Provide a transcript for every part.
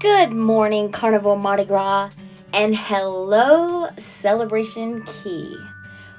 Good morning, Carnival Mardi Gras, and hello, Celebration Key.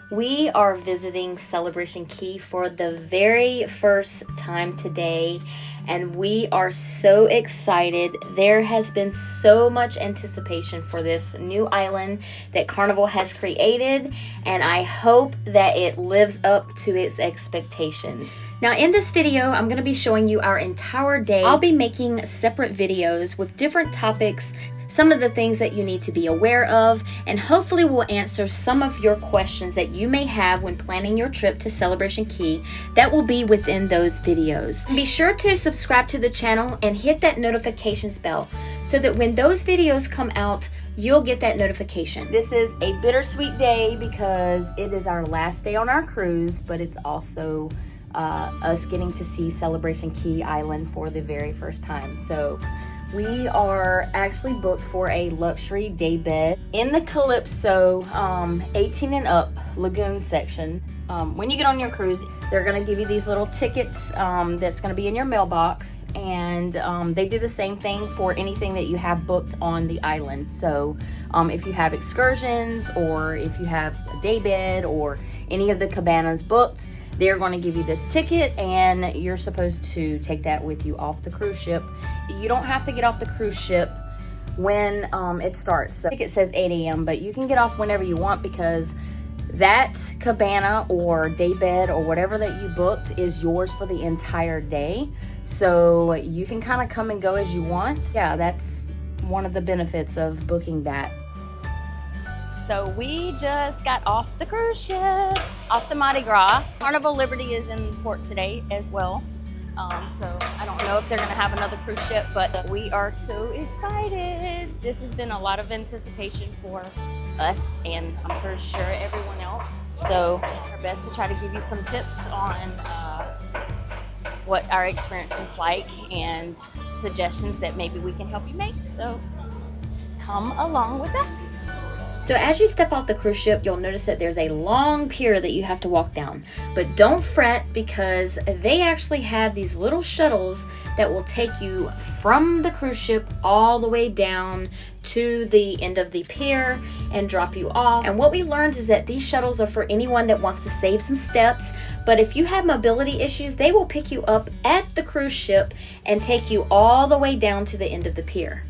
We are visiting Celebration Key for the very first time today, and we are so excited. There has been so much anticipation for this new island that Carnival has created, and I hope that it lives up to its expectations. Now in this video, I'm going to be showing you our entire day. I'll be making separate videos with different topics, some of the things that you need to be aware of, and hopefully we'll answer some of your questions that you may have when planning your trip to Celebration Key. That will be within those videos. Be sure to subscribe to the channel and hit that notifications bell so that when those videos come out, you'll get that notification. This is a bittersweet day because it is our last day on our cruise, but it's also us getting to see Celebration Key Island for the very first time. So we are actually booked for a luxury day bed in the Calypso 18 and up Lagoon section. When you get on your cruise, they're going to give you these little tickets that's going to be in your mailbox, and they do the same thing for anything that you have booked on the island. So if you have excursions, or if you have a day bed, or any of the cabanas booked, they're going to give you this ticket, and you're supposed to take that with you off the cruise ship. You don't have to get off the cruise ship when it starts. So I think it says 8 a.m., but you can get off whenever you want because that cabana or daybed or whatever that you booked is yours for the entire day. So you can kind of come and go as you want. Yeah, that's one of the benefits of booking that. So we just got off the cruise ship, off the Mardi Gras. Carnival Liberty is in port today as well. So I don't know if they're gonna have another cruise ship, but we are so excited. This has been a lot of anticipation for us, and I'm pretty sure everyone else. So our best to try to give you some tips on what our experience is like and suggestions that maybe we can help you make. So come along with us. So as you step off the cruise ship, you'll notice that there's a long pier that you have to walk down. But don't fret, because they actually have these little shuttles that will take you from the cruise ship all the way down to the end of the pier and drop you off. And what we learned is that these shuttles are for anyone that wants to save some steps. But if you have mobility issues, they will pick you up at the cruise ship and take you all the way down to the end of the pier.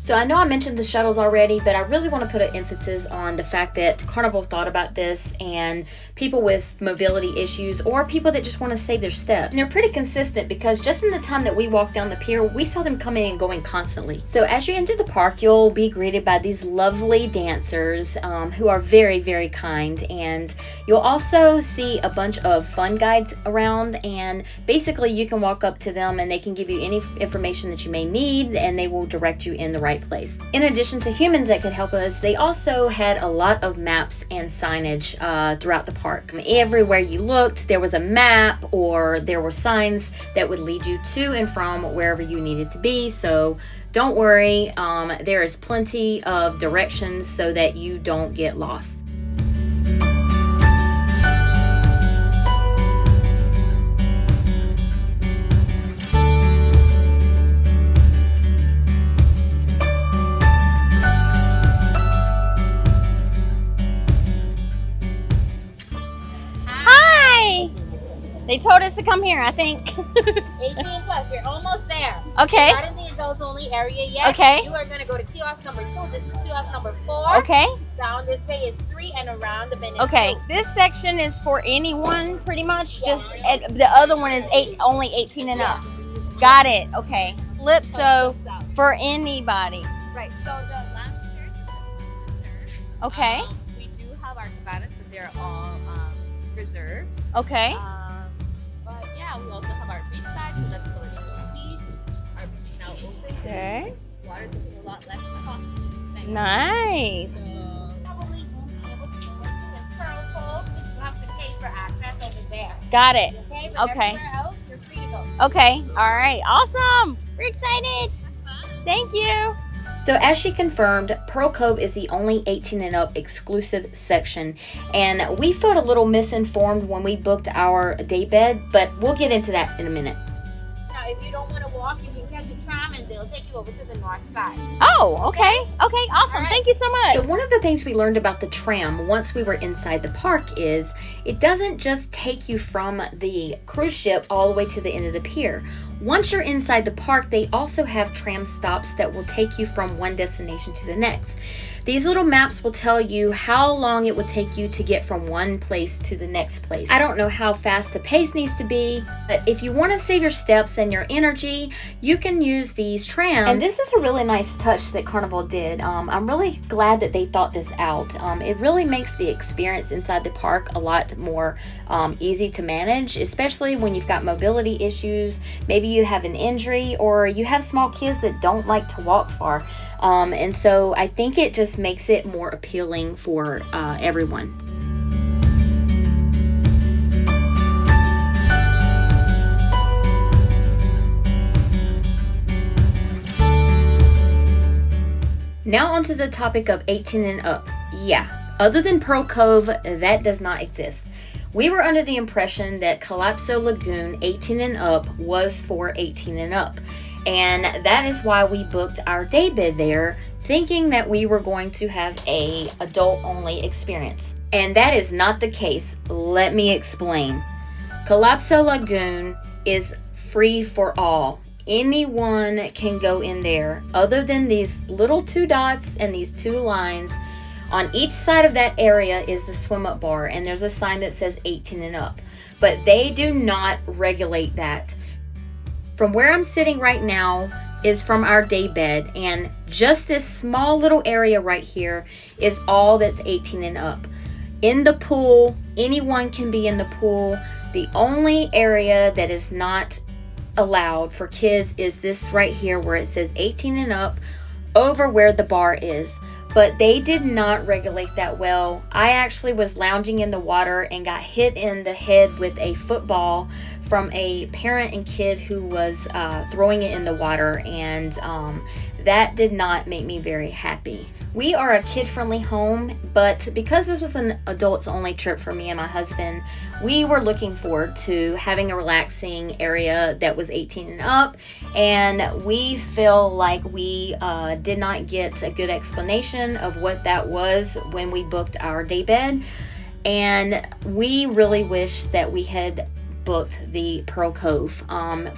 So I know I mentioned the shuttles already, but I really want to put an emphasis on the fact that Carnival thought about this, and people with mobility issues or people that just want to save their steps. And they're pretty consistent because just in the time that we walked down the pier, we saw them coming and going constantly. So as you enter the park, you'll be greeted by these lovely dancers who are very, very kind. And you'll also see a bunch of fun guides around, and basically you can walk up to them and they can give you any information that you may need, and they will direct you in the right place. In addition to humans that could help us, they also had a lot of maps and signage throughout the park. Everywhere you looked, there was a map or there were signs that would lead you to and from wherever you needed to be. So don't worry, there is plenty of directions so that you don't get lost. They told us to come here, I think. 18 plus, you're almost there. Okay. You're not in the adults only area yet. Okay. You are going to go to kiosk number 2. This is kiosk number 4. Okay. Down this way is 3, and around the bend is Okay. 2. This section is for anyone, pretty much. Just the other one is only 18 and up. Got it. Okay. Calypso for anybody. Right, so the lounge chairs are reserved. Okay. We do have our cabanas, but they're all reserved. Okay. But yeah, we also have our beach side, so that's Calypso Beach. Our beach is now open. Okay. Water's looking a lot less hot. Nice. So probably won't be able to go into is Pearl Cove, because you have to pay for access over there. Got it. Okay, but Okay. everywhere else, you're free to go. go. Okay. All right. Awesome. We're excited. Thank you. So as she confirmed, Pearl Cove is the only 18 and up exclusive section, and we felt a little misinformed when we booked our daybed, but we'll get into that in a minute. Now, if you don't want to walk, you can catch a tram and they'll take you over to the north side. Oh, okay. Okay, awesome. Right. Thank you so much. So one of the things we learned about the tram once we were inside the park is it doesn't just take you from the cruise ship all the way to the end of the pier. Once you're inside the park, they also have tram stops that will take you from one destination to the next. These little maps will tell you how long it would take you to get from one place to the next place. I don't know how fast the pace needs to be, but if you want to save your steps and your energy, you can use these trams. And this is a really nice touch that Carnival did. I'm really glad that they thought this out. It really makes the experience inside the park a lot more easy to manage, especially when you've got mobility issues. Maybe you have an injury or you have small kids that don't like to walk far. And so I think it just makes it more appealing for everyone. Now onto the topic of 18 and up. Yeah, other than Pearl Cove, that does not exist. We were under the impression that Calypso Lagoon 18 and up was for 18 and up. And that is why we booked our daybed there, thinking that we were going to have a adult-only experience. And that is not the case. Let me explain. Calypso Lagoon is free for all. Anyone can go in there, other than these little 2 dots and these 2 lines. On each side of that area is the swim-up bar, and there's a sign that says 18 and up. But they do not regulate that. From where I'm sitting right now is from our daybed, and just this small little area right here is all that's 18 and up. In the pool, anyone can be in the pool. The only area that is not allowed for kids is this right here where it says 18 and up over where the bar is. But they did not regulate that well. I actually was lounging in the water and got hit in the head with a football from a parent and kid who was throwing it in the water, and that did not make me very happy. We are a kid-friendly home, but because this was an adults-only trip for me and my husband, we were looking forward to having a relaxing area that was 18 and up, and we feel like we did not get a good explanation of what that was when we booked our daybed, and we really wish that we had booked the Pearl Cove.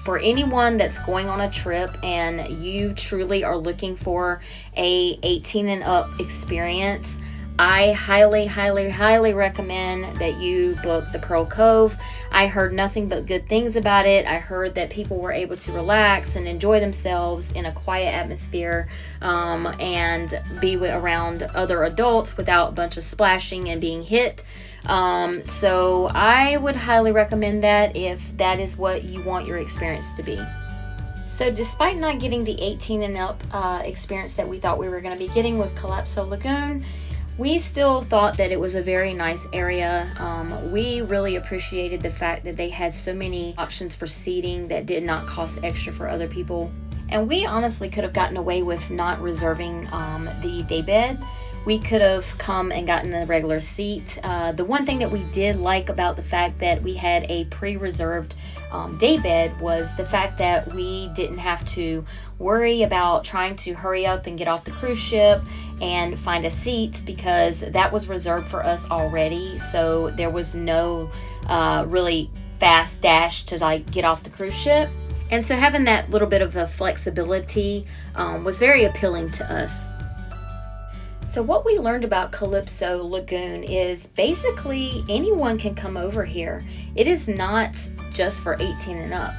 For anyone that's going on a trip and you truly are looking for a 18 and up experience, I highly recommend that you book the Pearl Cove. I heard nothing but good things about it. I heard that people were able to relax and enjoy themselves in a quiet atmosphere, and be around other adults without a bunch of splashing and being hit. So I would highly recommend that if that is what you want your experience to be. So despite not getting the 18 and up experience that we thought we were going to be getting with Calypso Lagoon, we still thought that it was a very nice area. We really appreciated the fact that they had so many options for seating that did not cost extra for other people. And we honestly could have gotten away with not reserving the daybed. We could have come and gotten a regular seat. The one thing that we did like about the fact that we had a pre-reserved daybed was the fact that we didn't have to worry about trying to hurry up and get off the cruise ship and find a seat, because that was reserved for us already. So there was no really fast dash to get off the cruise ship. And so having that little bit of a flexibility was very appealing to us. So what we learned about Calypso Lagoon is basically anyone can come over here. It is not just for 18 and up.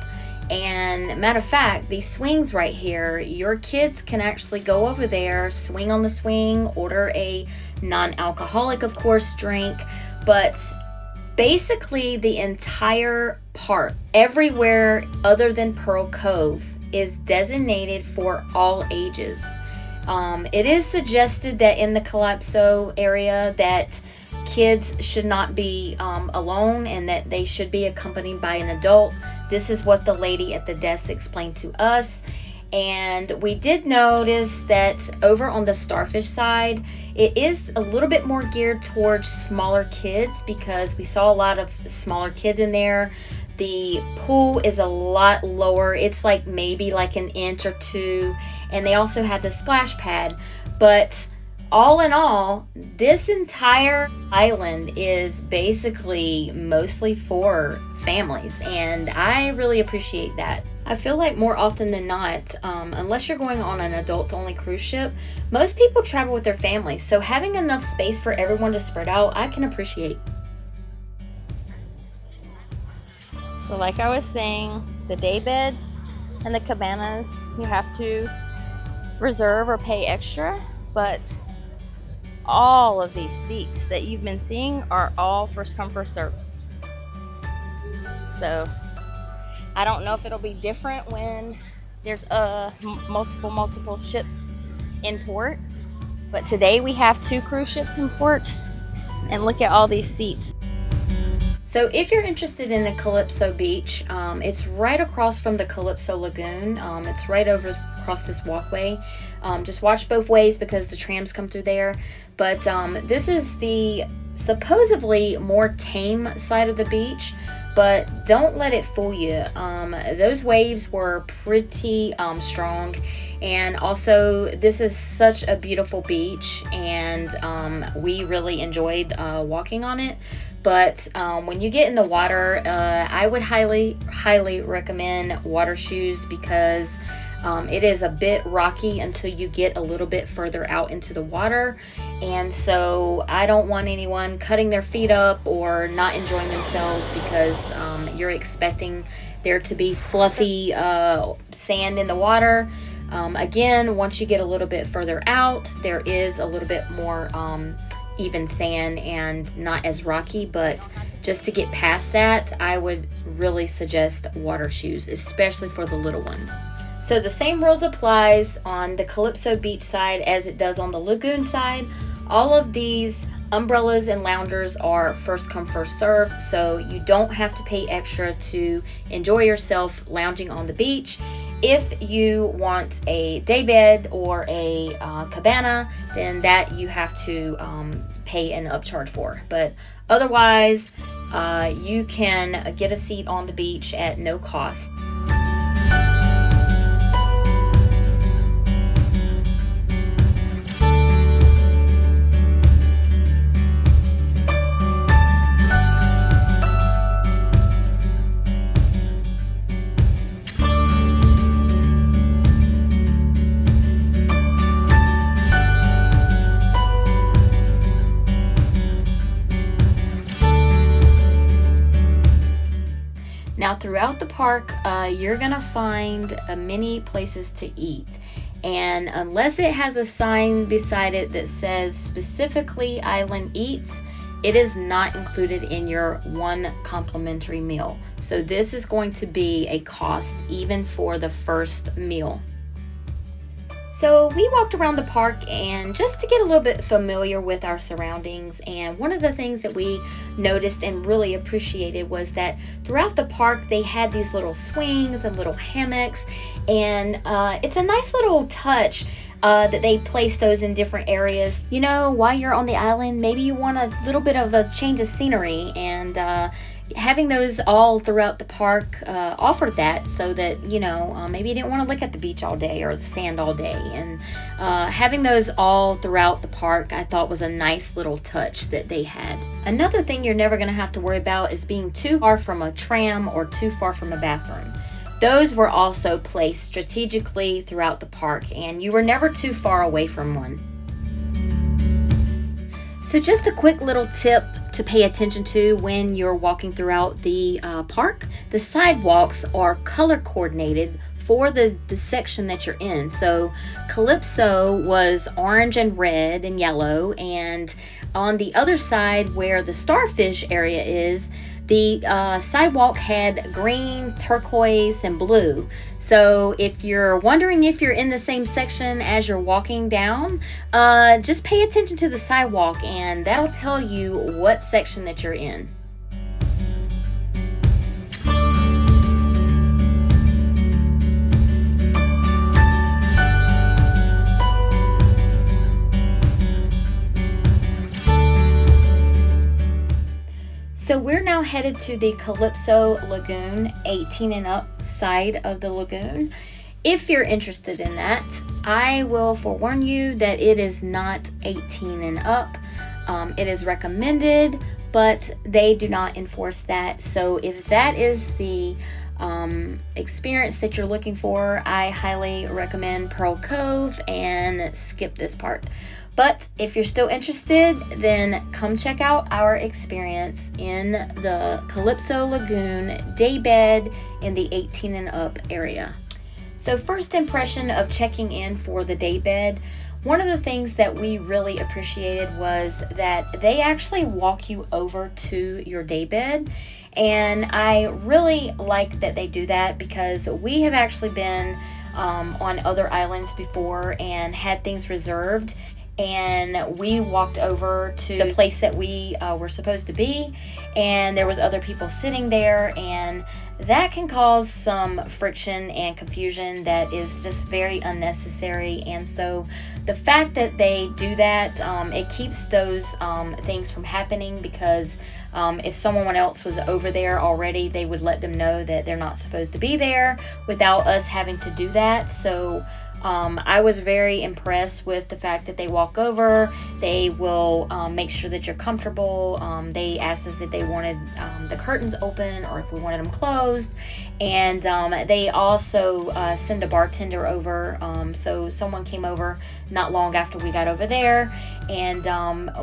And matter of fact, these swings right here, your kids can actually go over there, swing on the swing, order a non-alcoholic, of course, drink. But basically the entire park, everywhere other than Pearl Cove, is designated for all ages. It is suggested that in the Calypso area that kids should not be alone and that they should be accompanied by an adult. This is what the lady at the desk explained to us. And we did notice that over on the Starfish side, it is a little bit more geared towards smaller kids because we saw a lot of smaller kids in there. The pool is a lot lower. It's like maybe like an inch or two. And they also had the splash pad. But all in all, this entire island is basically mostly for families. And I really appreciate that. I feel like more often than not, unless you're going on an adults-only cruise ship, most people travel with their families. So having enough space for everyone to spread out, I can appreciate. So like I was saying, the day beds and the cabanas, you have to reserve or pay extra. But all of these seats that you've been seeing are all first come, first serve. So I don't know if it'll be different when there's multiple ships in port. But today we have 2 cruise ships in port, and look at all these seats. So if you're interested in the Calypso Beach, it's right across from the Calypso Lagoon. It's right over across this walkway. Just watch both ways because the trams come through there. But this is the supposedly more tame side of the beach. But don't let it fool you. Those waves were pretty strong. And also, this is such a beautiful beach. And we really enjoyed walking on it. But when you get in the water, I would highly recommend water shoes because it is a bit rocky until you get a little bit further out into the water. And so I don't want anyone cutting their feet up or not enjoying themselves because you're expecting there to be fluffy sand in the water. Again, once you get a little bit further out, there is a little bit more even sand and not as rocky, but just to get past that, I would really suggest water shoes, especially for the little ones. So the same rules applies on the Calypso Beach side as it does on the Lagoon side. All of these umbrellas and loungers are first come, first serve, so you don't have to pay extra to enjoy yourself lounging on the beach. If you want a daybed or a cabana, then that you have to pay an upcharge for. But otherwise, you can get a seat on the beach at no cost. Now throughout the park, you're gonna find many places to eat, and unless it has a sign beside it that says specifically Island Eats, it is not included in your one complimentary meal. So this is going to be a cost even for the first meal. So we walked around the park and just to get a little bit familiar with our surroundings, and one of the things that we noticed and really appreciated was that throughout the park they had these little swings and little hammocks, and it's a nice little touch that they place those in different areas. You know, while you're on the island, maybe you want a little bit of a change of scenery, and having those all throughout the park offered that, so that, you know, maybe you didn't want to look at the beach all day or the sand all day, and having those all throughout the park I thought was a nice little touch that they had. Another thing you're never going to have to worry about is being too far from a tram or too far from a bathroom. Those were also placed strategically throughout the park, and you were never too far away from one. So just a quick little tip to pay attention to when you're walking throughout the park. The sidewalks are color coordinated for the section that you're in. So Calypso was orange and red and yellow, and on the other side where the Starfish area is, The sidewalk had green, turquoise, and blue. So if you're wondering if you're in the same section as you're walking down, just pay attention to the sidewalk and that'll tell you what section that you're in. So we're now headed to the Calypso Lagoon, 18 and up side of the lagoon. If you're interested in that, I will forewarn you that it is not 18 and up. It is recommended, but they do not enforce that. So if that is the experience that you're looking for, I highly recommend Pearl Cove and skip this part. But if you're still interested, then come check out our experience in the Calypso Lagoon Daybed in the 18 and up area. So first impression of checking in for the Daybed, one of the things that we really appreciated was that they actually walk you over to your daybed. And I really like that they do that because we have actually been on other islands before and had things reserved. And we walked over to the place that we were supposed to be, and there was other people sitting there, and that can cause some friction and confusion that is just very unnecessary. And so the fact that they do that, it keeps those things from happening, because if someone else was over there already, they would let them know that they're not supposed to be there without us having to do that. So I was very impressed with the fact that they walk over, they will make sure that you're comfortable. They asked us if they wanted the curtains open or if we wanted them closed, and they also send a bartender over. So someone came over not long after we got over there, and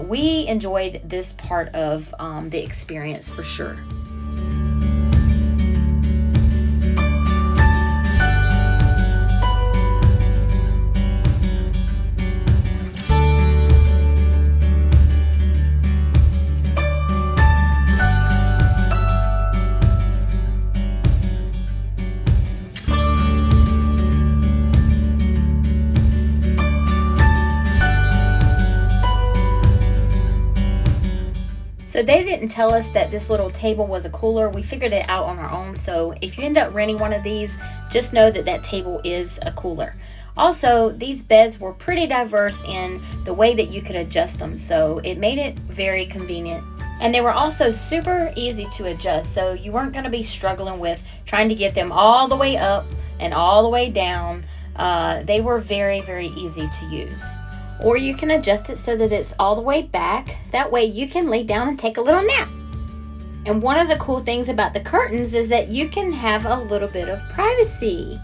we enjoyed this part of the experience for sure. So they didn't tell us that this little table was a cooler. We figured it out on our own. So if you end up renting one of these, just know that that table is a cooler. Also, these beds were pretty diverse in the way that you could adjust them. So it made it very convenient. And they were also super easy to adjust. So you weren't going to be struggling with trying to get them all the way up and all the way down. They were very, very easy to use. Or you can adjust it so that it's all the way back. That way you can lay down and take a little nap. And one of the cool things about the curtains is that you can have a little bit of privacy.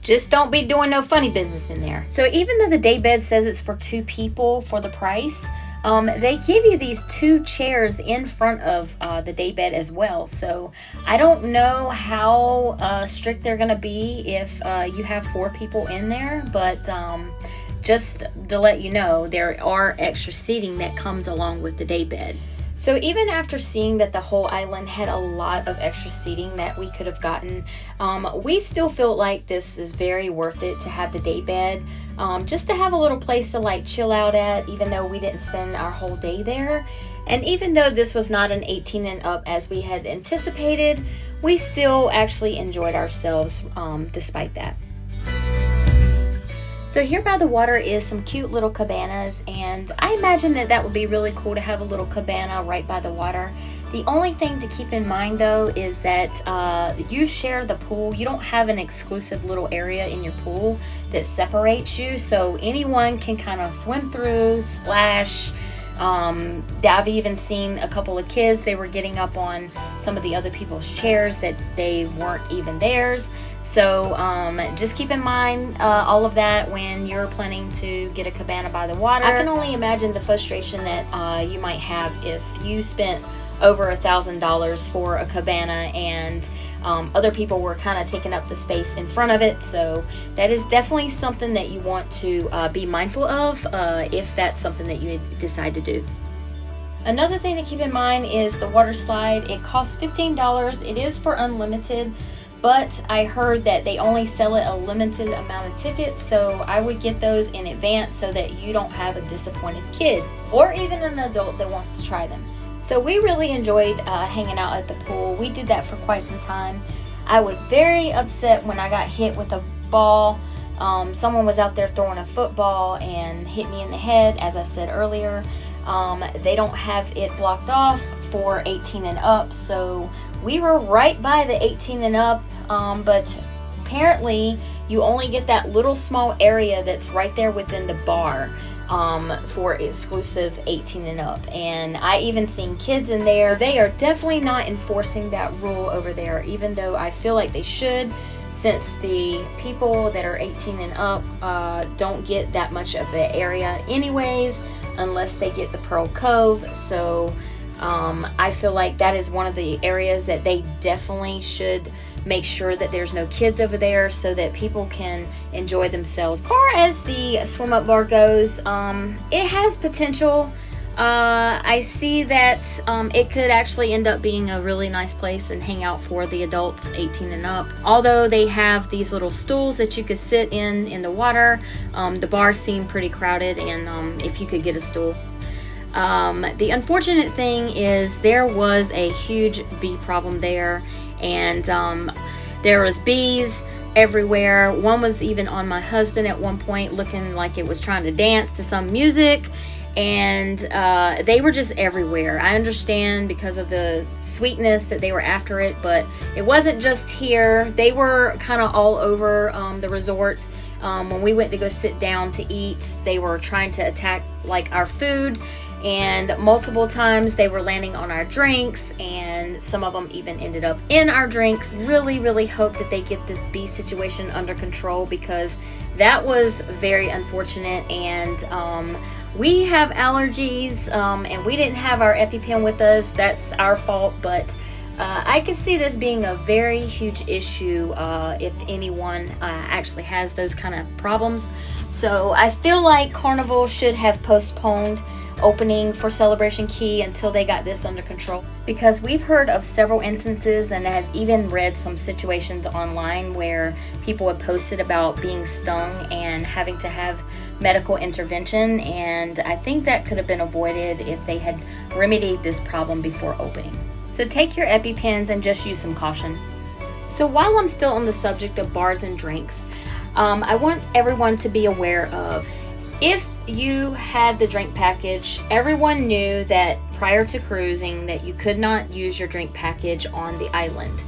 Just don't be doing no funny business in there. So even though the daybed says it's for 2 people for the price, they give you these 2 chairs in front of the daybed as well. So I don't know how strict they're going to be if you have 4 people in there, but just to let you know, there are extra seating that comes along with the daybed. So even after seeing that the whole island had a lot of extra seating that we could have gotten, we still feel like this is very worth it to have the daybed, just to have a little place to like chill out at, even though we didn't spend our whole day there. And even though this was not an 18 and up as we had anticipated, we still actually enjoyed ourselves despite that. So here by the water is some cute little cabanas, and I imagine that that would be really cool to have a little cabana right by the water. The only thing to keep in mind though is that you share the pool. You don't have an exclusive little area in your pool that separates you, so anyone can kind of swim through, splash. I've even seen a couple of kids, they were getting up on some of the other people's chairs that they weren't even theirs. So just keep in mind all of that when you're planning to get a cabana by the water. I can only imagine the frustration that you might have if you spent over $1,000 for a cabana and other people were kind of taking up the space in front of it. So that is definitely something that you want to be mindful of if that's something that you decide to do. Another thing to keep in mind is the water slide. It costs $15. It is for unlimited, but I heard that they only sell it a limited amount of tickets, so I would get those in advance so that you don't have a disappointed kid or even an adult that wants to try them. So we really enjoyed hanging out at the pool. We did that for quite some time. I was very upset when I got hit with a ball. Someone was out there throwing a football and hit me in the head, as I said earlier. They don't have it blocked off for 18 and up, so we were right by the 18 and up, but apparently you only get that little small area that's right there within the bar for exclusive 18 and up. And I even seen kids in there. They are definitely not enforcing that rule over there, even though I feel like they should, since the people that are 18 and up don't get that much of an area anyways, unless they get the Pearl Cove. So I feel like that is one of the areas that they definitely should make sure that there's no kids over there so that people can enjoy themselves. As far as the swim up bar goes, it has potential. I see that it could actually end up being a really nice place and hang out for the adults 18 and up. Although they have these little stools that you could sit in the water, the bars seem pretty crowded, and if you could get a stool. The unfortunate thing is there was a huge bee problem there, and there was bees everywhere. One was even on my husband at one point, looking like it was trying to dance to some music, and they were just everywhere. I understand because of the sweetness that they were after it, but it wasn't just here. They were kind of all over the resort. When we went to go sit down to eat, they were trying to attack like our food, and multiple times they were landing on our drinks, and some of them even ended up in our drinks. Really hope that they get this bee situation under control, because that was very unfortunate. And we have allergies, and we didn't have our EpiPen with us. That's our fault, but I could see this being a very huge issue if anyone actually has those kind of problems. So I feel like Carnival should have postponed opening for Celebration Key until they got this under control, because we've heard of several instances and have even read some situations online where people had posted about being stung and having to have medical intervention, and I think that could have been avoided if they had remedied this problem before opening. So take your EpiPens and just use some caution. So while I'm still on the subject of bars and drinks, I want everyone to be aware of, if you had the drink package, everyone knew that prior to cruising that you could not use your drink package on the island.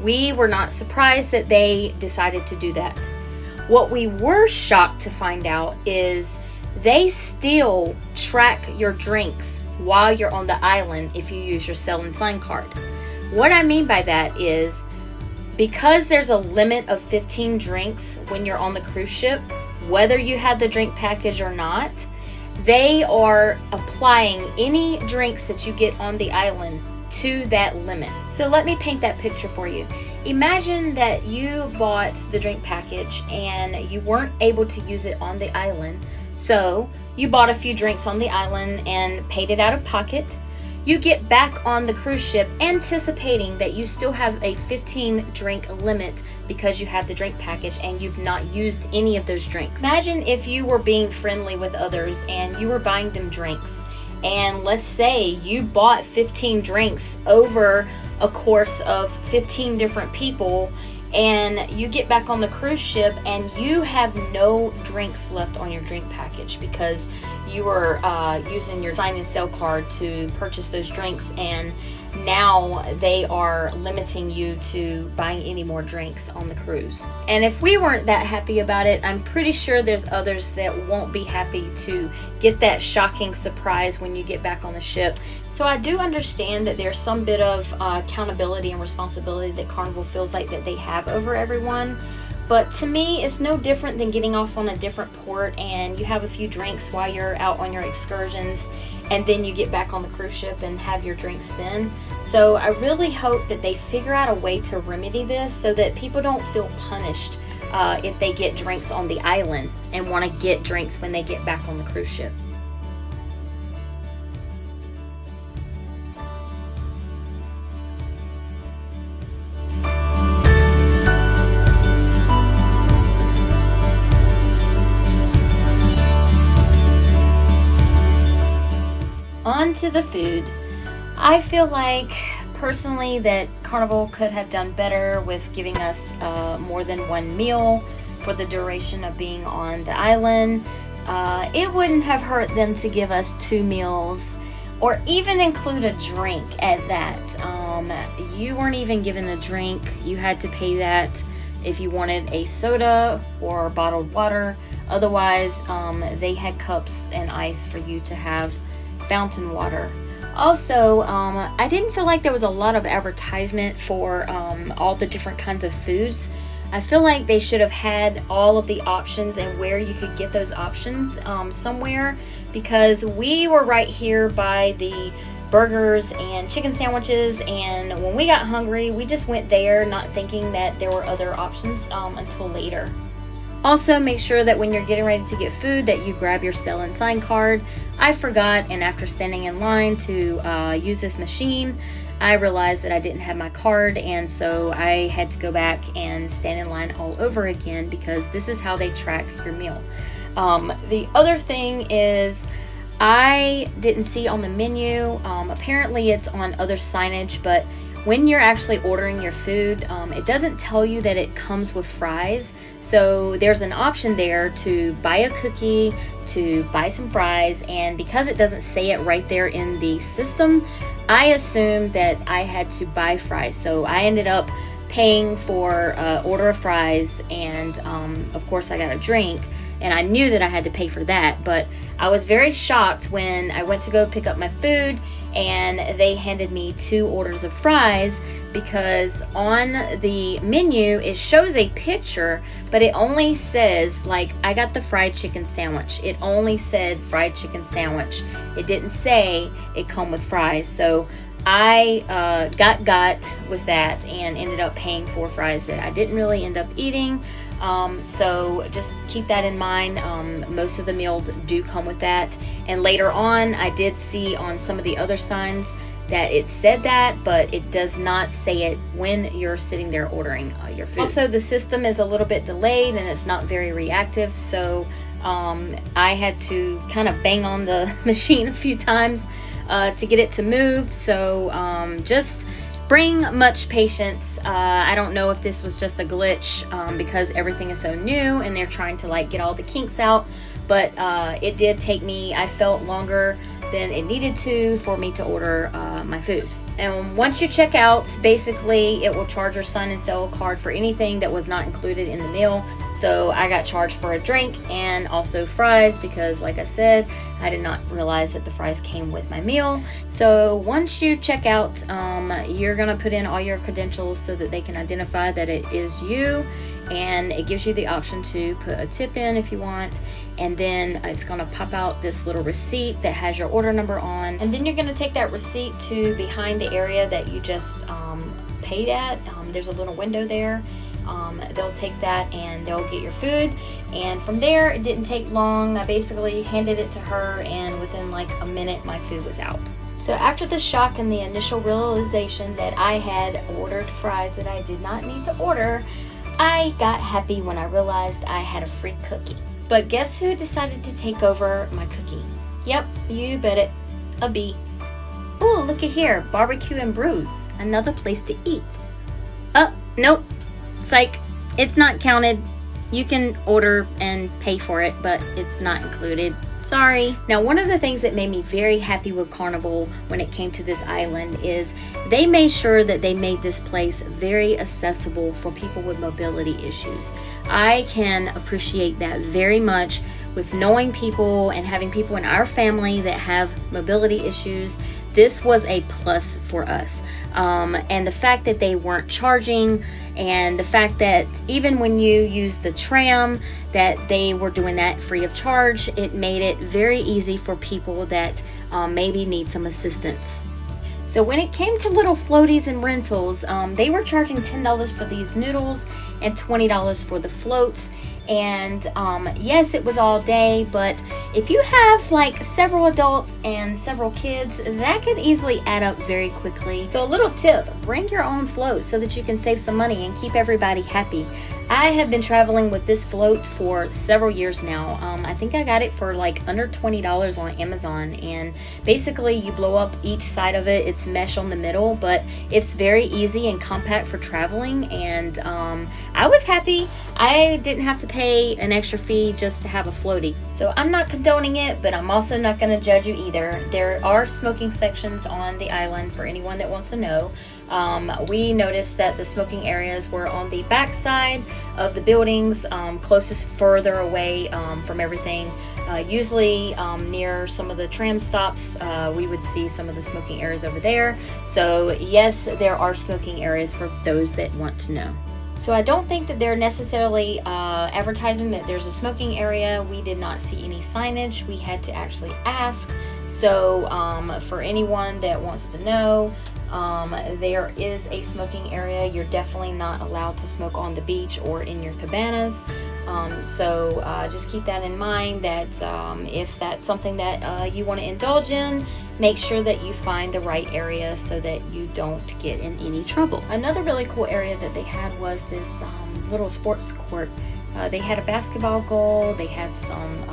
We were not surprised that they decided to do that. What we were shocked to find out is they still track your drinks while you're on the island if you use your Sell and Sign card. What I mean by that is, because there's a limit of 15 drinks when you're on the cruise ship, whether you have the drink package or not, they are applying any drinks that you get on the island to that limit. So let me paint that picture for you. Imagine that you bought the drink package and you weren't able to use it on the island. So you bought a few drinks on the island and paid it out of pocket. You get back on the cruise ship anticipating that you still have a 15 drink limit because you have the drink package and you've not used any of those drinks. Imagine if you were being friendly with others and you were buying them drinks, and let's say you bought 15 drinks over a course of 15 different people, and you get back on the cruise ship and you have no drinks left on your drink package because you were using your sign and sell card to purchase those drinks, and now they are limiting you to buying any more drinks on the cruise. And if we weren't that happy about it, I'm pretty sure there's others that won't be happy to get that shocking surprise when you get back on the ship. So I do understand that there's some bit of accountability and responsibility that Carnival feels like that they have over everyone. But to me, it's no different than getting off on a different port and you have a few drinks while you're out on your excursions, and then you get back on the cruise ship and have your drinks then. So I really hope that they figure out a way to remedy this so that people don't feel punished if they get drinks on the island and want to get drinks when they get back on the cruise ship. to the food, I feel like personally that Carnival could have done better with giving us more than one meal for the duration of being on the island. It wouldn't have hurt them to give us 2 meals or even include a drink at that. You weren't even given a drink. You had to pay that if you wanted a soda or bottled water. Otherwise, they had cups and ice for you to have fountain water. Also, I didn't feel like there was a lot of advertisement for all the different kinds of foods. I feel like they should have had all of the options and where you could get those options somewhere, because we were right here by the burgers and chicken sandwiches, and when we got hungry, we just went there, not thinking that there were other options until later. Also, make sure that when you're getting ready to get food that you grab your sell and sign card. I forgot, and after standing in line to use this machine, I realized that I didn't have my card, and so I had to go back and stand in line all over again, because this is how they track your meal. The other thing is, I didn't see on the menu, apparently it's on other signage, but when you're actually ordering your food, it doesn't tell you that it comes with fries. So there's an option there to buy a cookie, to buy some fries, and because it doesn't say it right there in the system, I assumed that I had to buy fries. So I ended up paying for an order of fries, and of course I got a drink, and I knew that I had to pay for that, but I was very shocked when I went to go pick up my food and they handed me 2 orders of fries, because on the menu it shows a picture, but it only says, like, I got the fried chicken sandwich. It only said fried chicken sandwich. It didn't say it come with fries. So I got with that and ended up paying for fries that I didn't really end up eating. So just keep that in mind. Most of the meals do come with that. And later on, I did see on some of the other signs that it said that, but it does not say it when you're sitting there ordering your food. Also, the system is a little bit delayed and it's not very reactive. So I had to kind of bang on the machine a few times to get it to move. So just bring much patience. I don't know if this was just a glitch because everything is so new and they're trying to like get all the kinks out, but it did take me, I felt, longer than it needed to for me to order my food. And once you check out, basically it will charge your sign and sell card for anything that was not included in the meal. So I got charged for a drink and also fries because, like I said, I did not realize that the fries came with my meal. So once you check out, you're gonna put in all your credentials so that they can identify that it is you, and it gives you the option to put a tip in if you want, and then it's gonna pop out this little receipt that has your order number on, and then you're gonna take that receipt to behind the area that you just paid at. There's a little window there. They'll take that and they'll get your food, and from there it didn't take long. I basically handed it to her, and within like a minute my food was out. So after the shock and the initial realization that I had ordered fries that I did not need to order, I got happy when I realized I had a free cookie. But guess who decided to take over my cookie? Yep, you bet it, a bee. Ooh, look at here, Barbecue and Brews, another place to eat. Nope, psych, it's not counted. You can order and pay for it, but it's not included. Sorry. Now, one of the things that made me very happy with Carnival when it came to this island is they made sure that they made this place very accessible for people with mobility issues. I can appreciate that very much with knowing people and having people in our family that have mobility issues. This was a plus for us. And the fact that they weren't charging, and the fact that even when you use the tram, that they were doing that free of charge, it made it very easy for people that maybe need some assistance. So when it came to little floaties and rentals, they were charging $10 for these noodles and $20 for the floats. And yes, it was all day, but if you have like several adults and several kids, that could easily add up very quickly. So a little tip, bring your own float so that you can save some money and keep everybody happy. I have been traveling with this float for several years now. I think I got it for like under $20 on Amazon, and basically you blow up each side of it. It's mesh on the middle, but it's very easy and compact for traveling, and I was happy. I didn't have to pay an extra fee just to have a floaty. So I'm not condoning it, but I'm also not going to judge you either. There are smoking sections on the island for anyone that wants to know. We noticed that the smoking areas were on the back side of the buildings, closest further away from everything. Usually near some of the tram stops, we would see some of the smoking areas over there. So yes, there are smoking areas for those that want to know. So I don't think that they're necessarily advertising that there's a smoking area. We did not see any signage. We had to actually ask. So for anyone that wants to know, there is a smoking area. You're definitely not allowed to smoke on the beach or in your cabanas. So just keep that in mind, that if that's something that you want to indulge in, make sure that you find the right area so that you don't get in any trouble. Another really cool area that they had was this little sports court. They had a basketball goal. They had some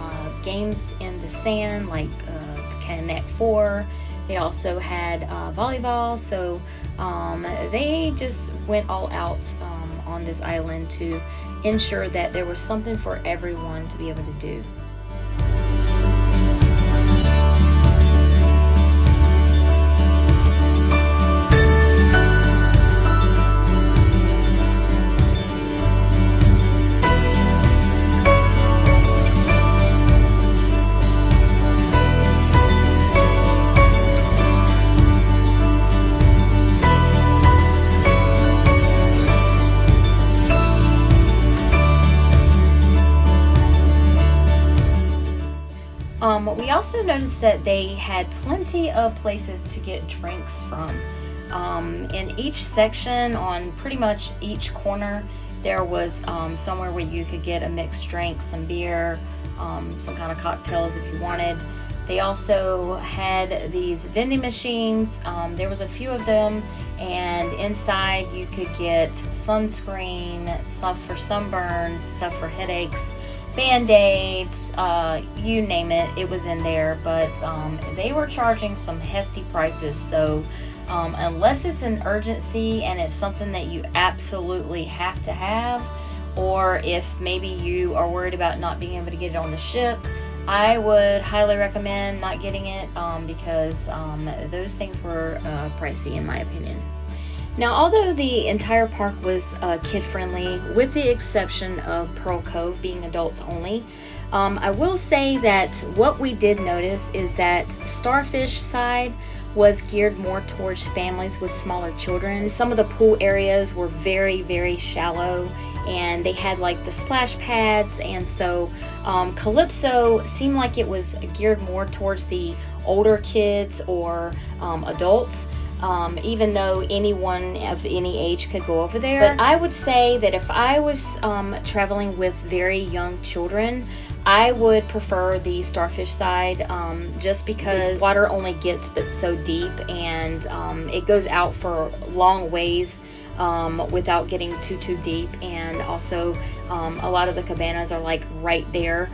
games in the sand, like Connect 4. They also had volleyball. So they just went all out on this island to ensure that there was something for everyone to be able to do. We also noticed that they had plenty of places to get drinks from. In each section, on pretty much each corner, there was somewhere where you could get a mixed drink, some beer, some kind of cocktails if you wanted. They also had these vending machines. There was a few of them, and inside you could get sunscreen, stuff for sunburns, stuff for headaches, Band-Aids, you name it, it was in there. But they were charging some hefty prices. So unless it's an urgency and it's something that you absolutely have to have, or if maybe you are worried about not being able to get it on the ship, I would highly recommend not getting it because those things were pricey in my opinion. Now, although the entire park was kid-friendly, with the exception of Pearl Cove being adults only, I will say that what we did notice is that Starfish side was geared more towards families with smaller children. Some of the pool areas were very, very shallow, and they had like the splash pads, and so Calypso seemed like it was geared more towards the older kids or adults. Even though anyone of any age could go over there. But I would say that if I was traveling with very young children, I would prefer the Starfish side just because the water only gets but so deep, and it goes out for long ways without getting too deep. And also a lot of the cabanas are like right there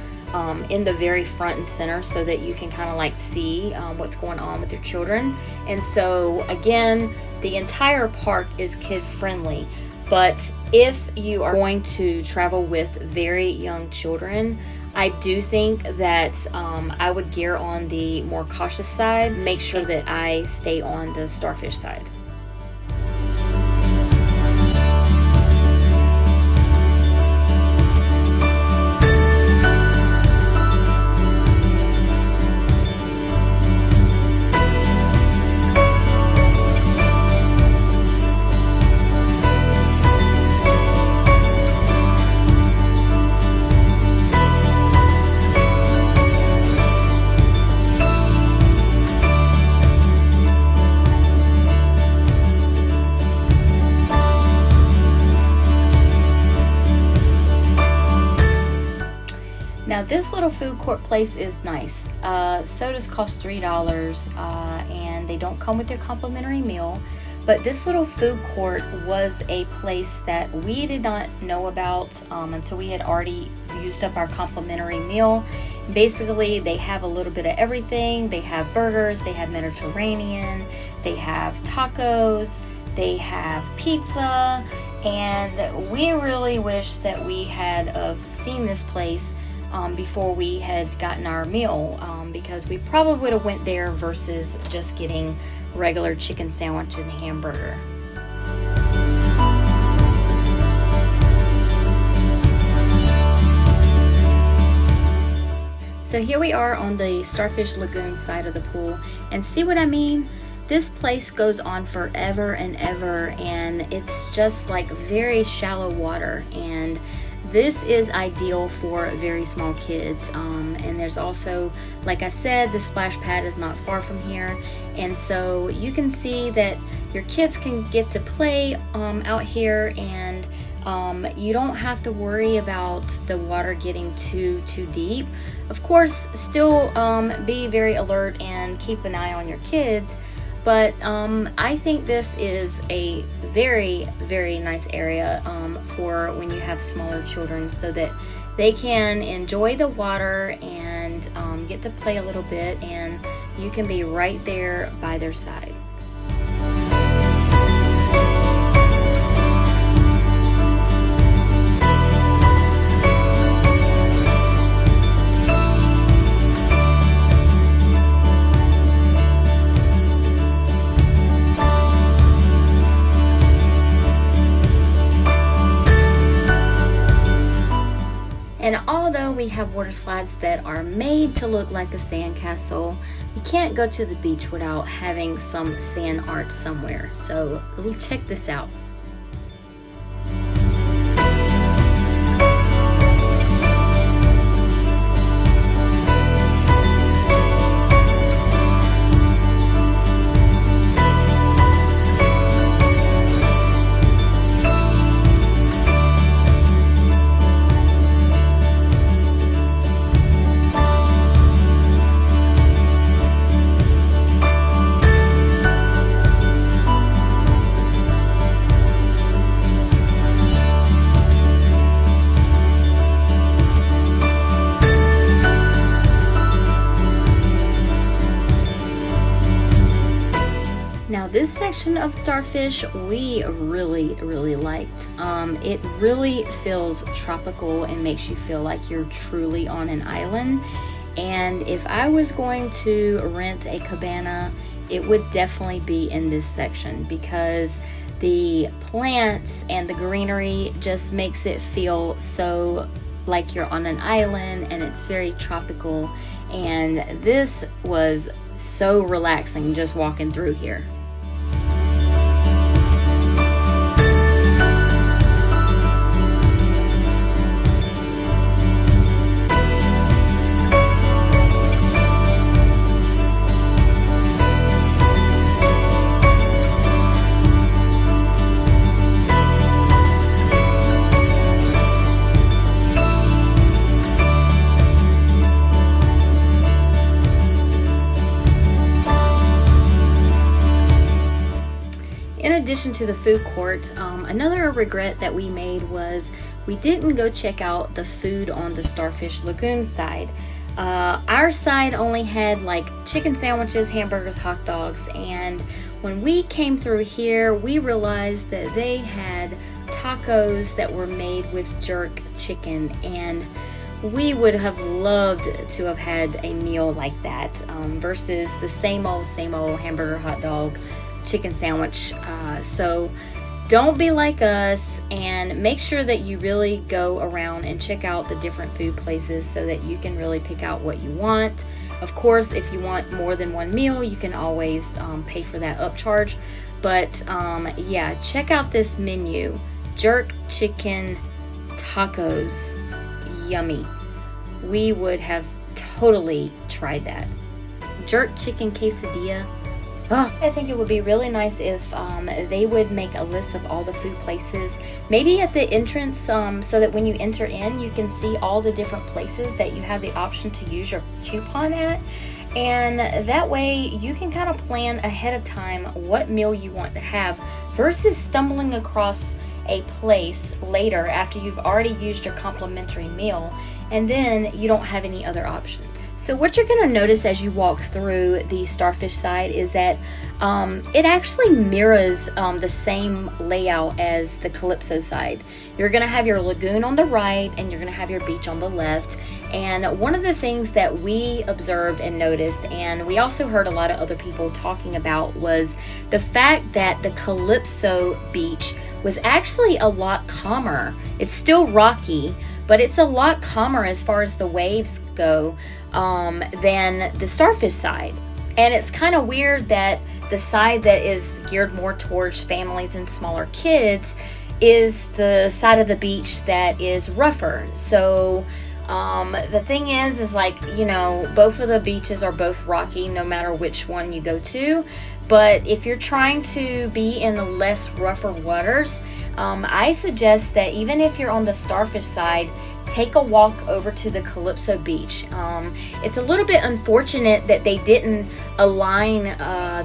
in the very front and center, so that you can kind of like see what's going on with your children. And so again, the entire park is kid friendly, but if you are going to travel with very young children, I do think that I would gear on the more cautious side. Make sure that I stay on the Starfish side. Now this little food court place is nice. Sodas cost $3 and they don't come with your complimentary meal. But this little food court was a place that we did not know about until we had already used up our complimentary meal. Basically, they have a little bit of everything. They have burgers, they have Mediterranean, they have tacos, they have pizza, and we really wish that we had seen this place before we had gotten our meal, because we probably would have went there versus just getting regular chicken sandwich and hamburger. So here we are on the Starfish Lagoon side of the pool, and see what I mean? This place goes on forever and ever, and it's just like very shallow water, and this is ideal for very small kids. And there's also, like I said, the splash pad is not far from here, and so you can see that your kids can get to play out here, and you don't have to worry about the water getting too deep. Of course, still be very alert and keep an eye on your kids, but I think this is a very, very nice area for when you have smaller children, so that they can enjoy the water and get to play a little bit, and you can be right there by their side. And although we have water slides that are made to look like a sandcastle, you can't go to the beach without having some sand art somewhere. So check this out. Now this section of Starfish we really liked. It really feels tropical and makes you feel like you're truly on an island. And if I was going to rent a cabana, it would definitely be in this section, because the plants and the greenery just makes it feel so like you're on an island, and it's very tropical. And this was so relaxing just walking through here. In addition to the food court, another regret that we made was we didn't go check out the food on the Starfish Lagoon side. Our side only had like chicken sandwiches, hamburgers, hot dogs, and when we came through here, we realized that they had tacos that were made with jerk chicken, and we would have loved to have had a meal like that versus the same old hamburger, hot dog, chicken sandwich. So don't be like us, and make sure that you really go around and check out the different food places so that you can really pick out what you want. Of course, if you want more than one meal, you can always pay for that upcharge. But yeah, check out this menu. Jerk chicken tacos. Yummy. We would have totally tried that. Jerk chicken quesadilla. I think it would be really nice if they would make a list of all the food places, maybe at the entrance, so that when you enter in, you can see all the different places that you have the option to use your coupon at. And that way you can kind of plan ahead of time what meal you want to have versus stumbling across a place later after you've already used your complimentary meal and then you don't have any other options. So what you're going to notice as you walk through the Starfish side is that it actually mirrors the same layout as the Calypso side. You're going to have your lagoon on the right and you're going to have your beach on the left. And one of the things that we observed and noticed, and we also heard a lot of other people talking about, was the fact that the Calypso Beach was actually a lot calmer. It's still rocky, but it's a lot calmer as far as the waves go than the Starfish side. And it's kind of weird that the side that is geared more towards families and smaller kids is the side of the beach that is rougher. So the thing is like, you know, both of the beaches are both rocky no matter which one you go to. But if you're trying to be in the less rougher waters, I suggest that even if you're on the Starfish side, take a walk over to the Calypso Beach. It's a little bit unfortunate that they didn't align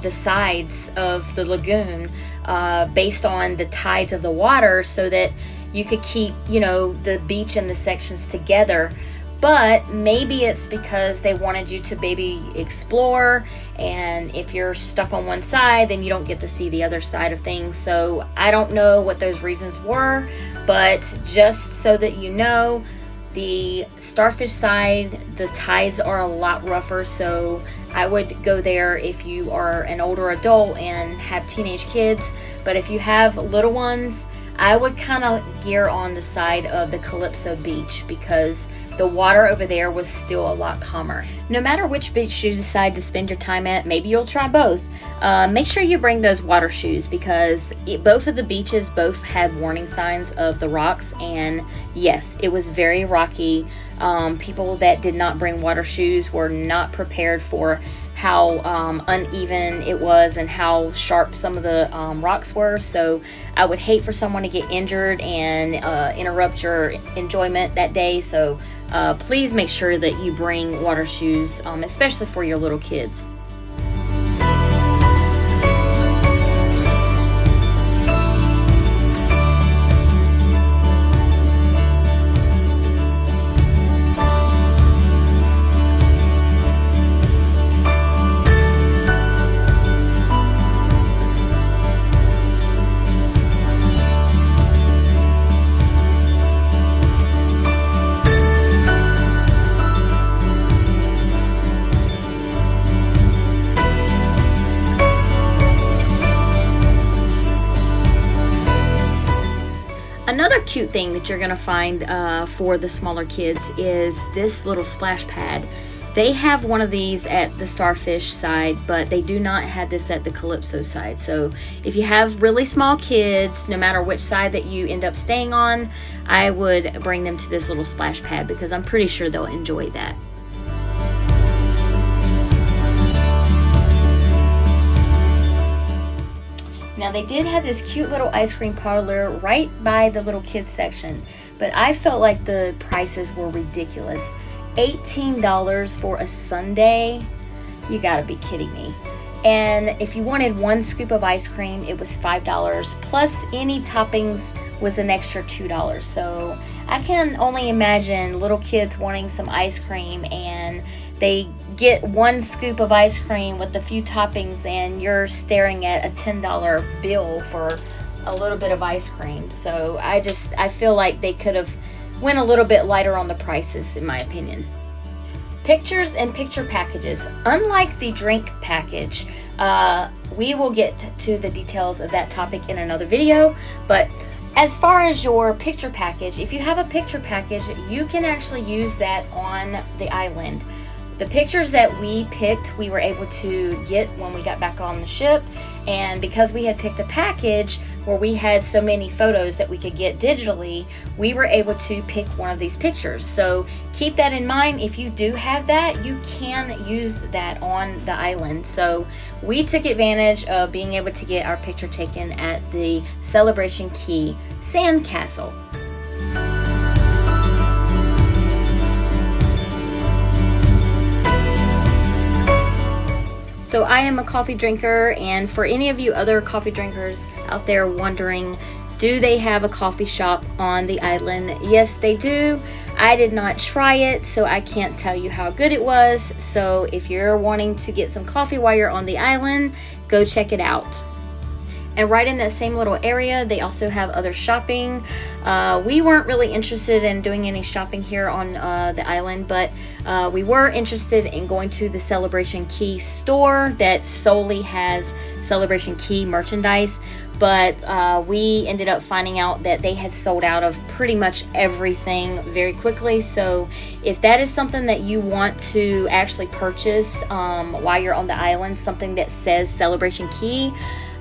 the sides of the lagoon based on the tides of the water so that you could keep, you know, the beach and the sections together. But maybe it's because they wanted you to maybe explore, and if you're stuck on one side, then you don't get to see the other side of things. So I don't know what those reasons were, but just so that you know, the Starfish side, the tides are a lot rougher, so I would go there if you are an older adult and have teenage kids. But if you have little ones, I would kind of gear on the side of the Calypso Beach because the water over there was still a lot calmer. No matter which beach you decide to spend your time at, maybe you'll try both. Make sure you bring those water shoes because both of the beaches both had warning signs of the rocks, and yes, it was very rocky. People that did not bring water shoes were not prepared for how uneven it was and how sharp some of the rocks were. So I would hate for someone to get injured and interrupt your enjoyment that day. So please make sure that you bring water shoes, especially for your little kids. Another cute thing that you're going to find for the smaller kids is this little splash pad. They have one of these at the Starfish side, but they do not have this at the Calypso side. So if you have really small kids, no matter which side that you end up staying on, I would bring them to this little splash pad because I'm pretty sure they'll enjoy that. Now they did have this cute little ice cream parlor right by the little kids section, but I felt like the prices were ridiculous. $18 for a sundae? You gotta be kidding me. And if you wanted one scoop of ice cream, it was $5, plus any toppings was an extra $2. So I can only imagine little kids wanting some ice cream and they get one scoop of ice cream with a few toppings and you're staring at a $10 bill for a little bit of ice cream. So I feel like they could have went a little bit lighter on the prices, in my opinion. Pictures and picture packages. Unlike the drink package, we will get to the details of that topic in another video, but as far as your picture package, if you have a picture package, you can actually use that on the island. The pictures that we picked, we were able to get when we got back on the ship, And because we had picked a package where we had so many photos that we could get digitally, we were able to pick one of these pictures. So keep that in mind. If you do have that, you can use that on the island. So we took advantage of being able to get our picture taken at the Celebration Key Sandcastle. So I am a coffee drinker, and for any of you other coffee drinkers out there wondering, do they have a coffee shop on the island? Yes, they do. I did not try it, so I can't tell you how good it was. So if you're wanting to get some coffee while you're on the island, go check it out. And right in that same little area, they also have other shopping. We weren't really interested in doing any shopping here on the island, but we were interested in going to the Celebration Key store that solely has Celebration Key merchandise. But we ended up finding out that they had sold out of pretty much everything very quickly. So if that is something that you want to actually purchase while you're on the island, something that says Celebration Key,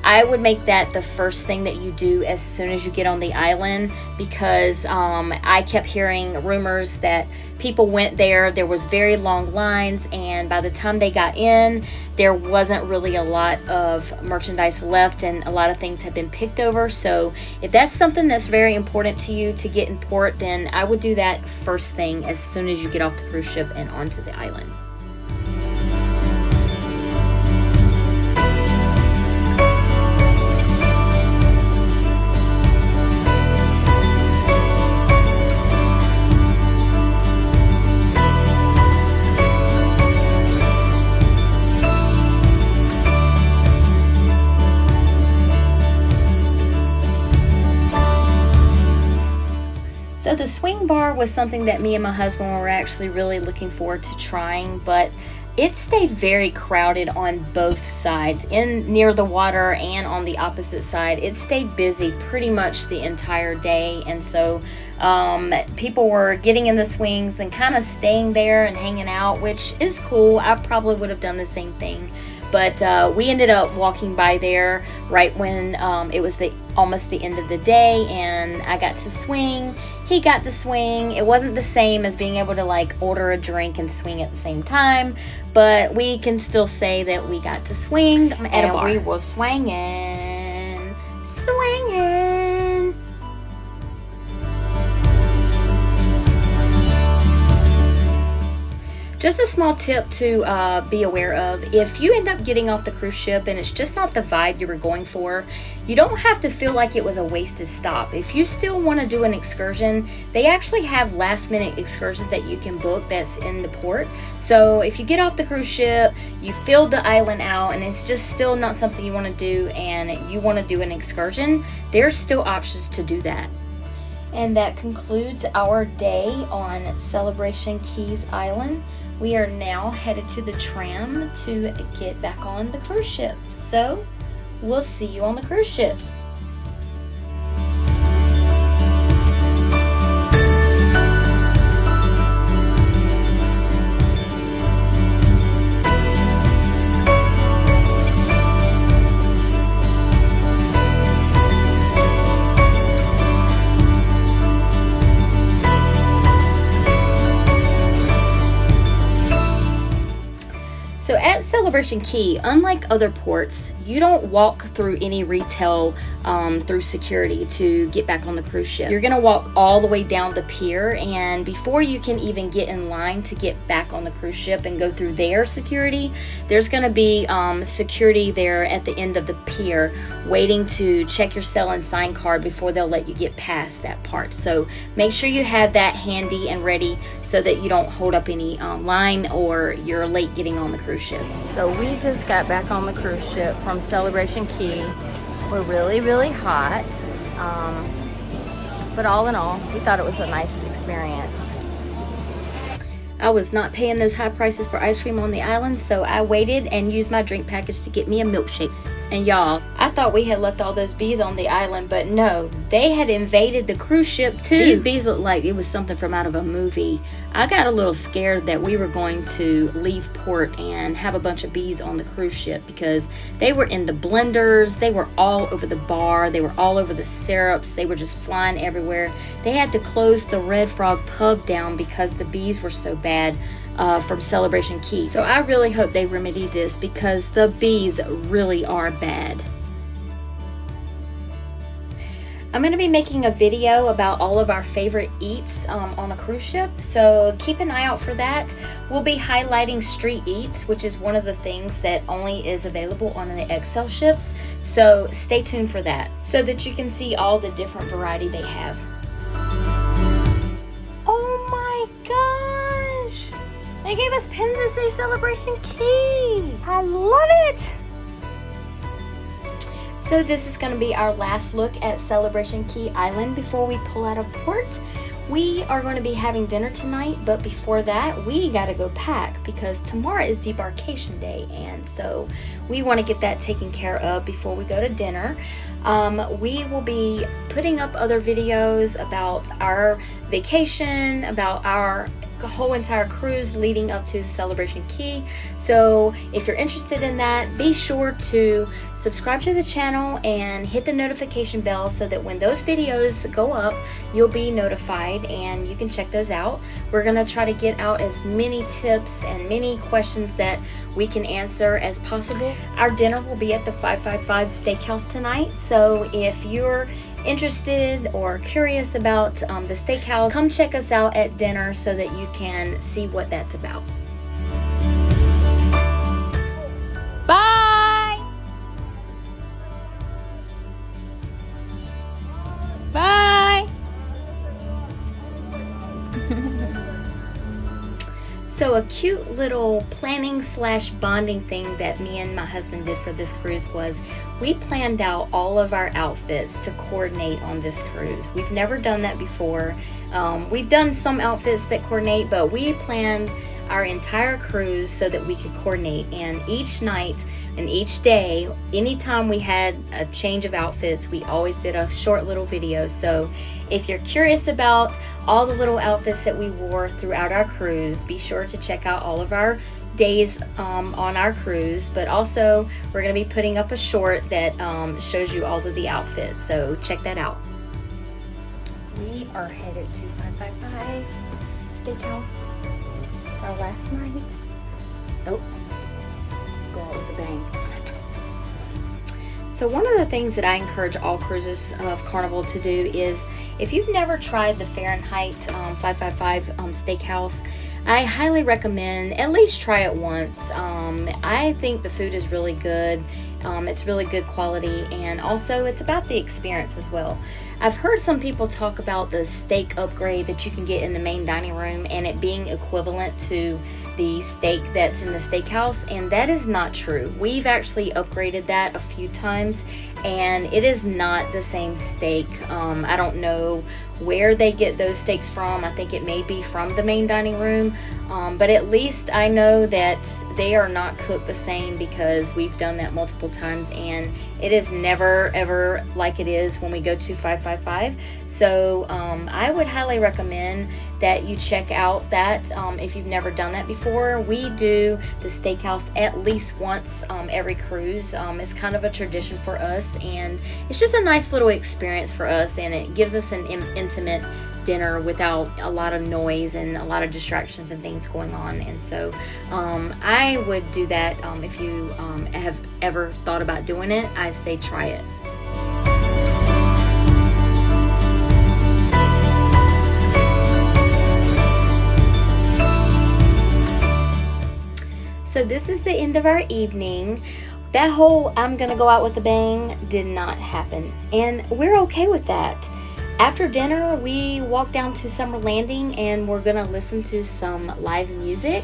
I would make that the first thing that you do as soon as you get on the island, because I kept hearing rumors that people went there was very long lines, and by the time they got in, there wasn't really a lot of merchandise left, and a lot of things have been picked over. So if that's something that's very important to you to get in port, then I would do that first thing as soon as you get off the cruise ship and onto the island. So the swing bar was something that me and my husband were actually really looking forward to trying, but it stayed very crowded on both sides, in near the water and on the opposite side. It stayed busy pretty much the entire day, and so people were getting in the swings and kind of staying there and hanging out, which is cool. I probably would have done the same thing. But we ended up walking by there right when it was almost the end of the day, and I got to swing. He got to swing. It wasn't the same as being able to like order a drink and swing at the same time, but we can still say that we got to swing at a bar. We were swinging. Just a small tip to be aware of: if you end up getting off the cruise ship and it's just not the vibe you were going for, you don't have to feel like it was a wasted stop. If you still want to do an excursion, they actually have last minute excursions that you can book that's in the port. So if you get off the cruise ship, you filled the island out, and it's just still not something you want to do, and you want to do an excursion, there's still options to do that. And that concludes our day on Celebration Keys Island. We are now headed to the tram to get back on the cruise ship. So we'll see you on the cruise ship. So at Celebration Key, unlike other ports, you don't walk through any retail through security to get back on the cruise ship. You're gonna walk all the way down the pier, and before you can even get in line to get back on the cruise ship and go through their security, there's gonna be security there at the end of the pier waiting to check your sell and sign card before they'll let you get past that part. So make sure you have that handy and ready so that you don't hold up any line or you're late getting on the cruise ship. So we just got back on the cruise ship from Celebration Key. We're really, really hot, but all in all, we thought it was a nice experience. I was not paying those high prices for ice cream on the island, so I waited and used my drink package to get me a milkshake. And y'all, I thought we had left all those bees on the island, but no, they had invaded the cruise ship too. These bees looked like it was something from out of a movie. I got a little scared that we were going to leave port and have a bunch of bees on the cruise ship because they were in the blenders, they were all over the bar, they were all over the syrups, they were just flying everywhere. They had to close the Red Frog pub down because the bees were so bad. From Celebration Key. So I really hope they remedy this because the bees really are bad. I'm going to be making a video about all of our favorite eats on a cruise ship, so keep an eye out for that. We'll be highlighting street eats, which is one of the things that only is available on the XL ships, so stay tuned for that so that you can see all the different variety they have. Oh my gosh! They gave us pins that say Celebration Key. I love it. So this is going to be our last look at Celebration Key Island before we pull out of port. We are going to be having dinner tonight, but before that, we got to go pack because tomorrow is debarkation day, and so we want to get that taken care of before we go to dinner. We will be putting up other videos about our vacation, about our whole entire cruise leading up to the Celebration Key. So if you're interested in that, be sure to subscribe to the channel and hit the notification bell so that when those videos go up, you'll be notified and you can check those out. We're gonna try to get out as many tips and many questions that we can answer as possible. Our dinner will be at the 555 Steakhouse tonight, so if you're interested or curious about the Steakhouse, come check us out at dinner so that you can see what that's about. Bye! Bye! So a cute little planning / bonding thing that me and my husband did for this cruise was we planned out all of our outfits to coordinate on this cruise. We've never done that before. We've done some outfits that coordinate, but we planned our entire cruise so that we could coordinate, and each night and each day, anytime we had a change of outfits, we always did a short little video. So if you're curious about all the little outfits that we wore throughout our cruise, be sure to check out all of our days on our cruise, but also we're going to be putting up a short that shows you all of the outfits, so check that out. We are headed to 555 Steakhouse. It's our last night. Oh, go out with a bang. So one of the things that I encourage all cruisers of Carnival to do is, if you've never tried the Fahrenheit 555 Steakhouse, I highly recommend at least try it once. I think the food is really good. It's really good quality, and also it's about the experience as well. I've heard some people talk about the steak upgrade that you can get in the main dining room and it being equivalent to the steak that's in the Steakhouse, and that is not true. We've actually upgraded that a few times and it is not the same steak. I don't know where they get those steaks from. I think it may be from the main dining room, but at least I know that they are not cooked the same because we've done that multiple times, and it is never ever like it is when we go to 555. So I would highly recommend that you check out that if you've never done that before. We do the Steakhouse at least once every cruise. It's kind of a tradition for us, and it's just a nice little experience for us, and it gives us an intimate dinner without a lot of noise and a lot of distractions and things going on. And so I would do that. If you have ever thought about doing it, I say try it. So this is the end of our evening. That whole I'm gonna go out with a bang did not happen, and we're okay with that. After dinner, we walked down to Summer Landing and we're gonna listen to some live music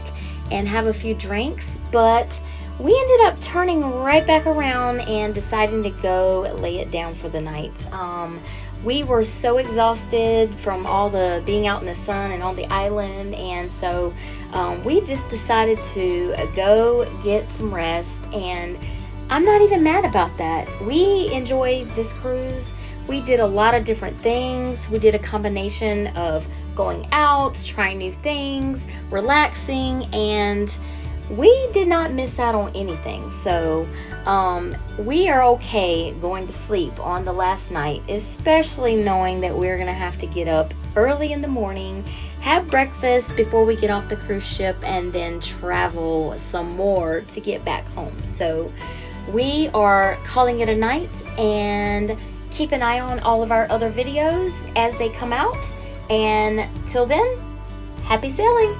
and have a few drinks, but we ended up turning right back around and deciding to go lay it down for the night. We were so exhausted from all the being out in the sun and on the island, and so we just decided to go get some rest. And I'm not even mad about that. We enjoyed this cruise. We did a lot of different things. We did a combination of going out, trying new things, relaxing, and we did not miss out on anything. So we are okay going to sleep on the last night, especially knowing that we're gonna have to get up early in the morning, have breakfast before we get off the cruise ship, and then travel some more to get back home. So we are calling it a night, and keep an eye on all of our other videos as they come out. And till then, happy sailing!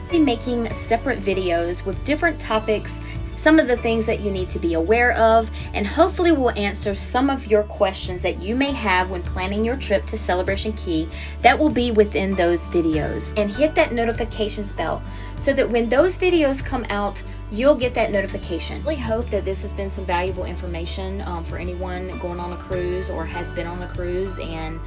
I'll be making separate videos with different topics, some of the things that you need to be aware of, and hopefully we'll answer some of your questions that you may have when planning your trip to Celebration Key. That will be within those videos. And hit that notifications bell so that when those videos come out, you'll get that notification. I really hope that this has been some valuable information for anyone going on a cruise or has been on a cruise and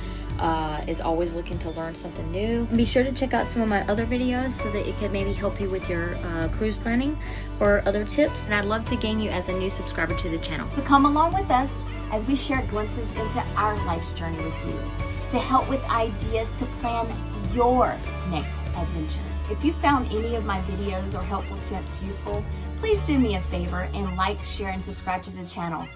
is always looking to learn something new. Be sure to check out some of my other videos so that it can maybe help you with your cruise planning or other tips. And I'd love to gain you as a new subscriber to the channel. So come along with us as we share glimpses into our life's journey with you to help with ideas to plan your next adventure. If you found any of my videos or helpful tips useful, please do me a favor and like, share, and subscribe to the channel.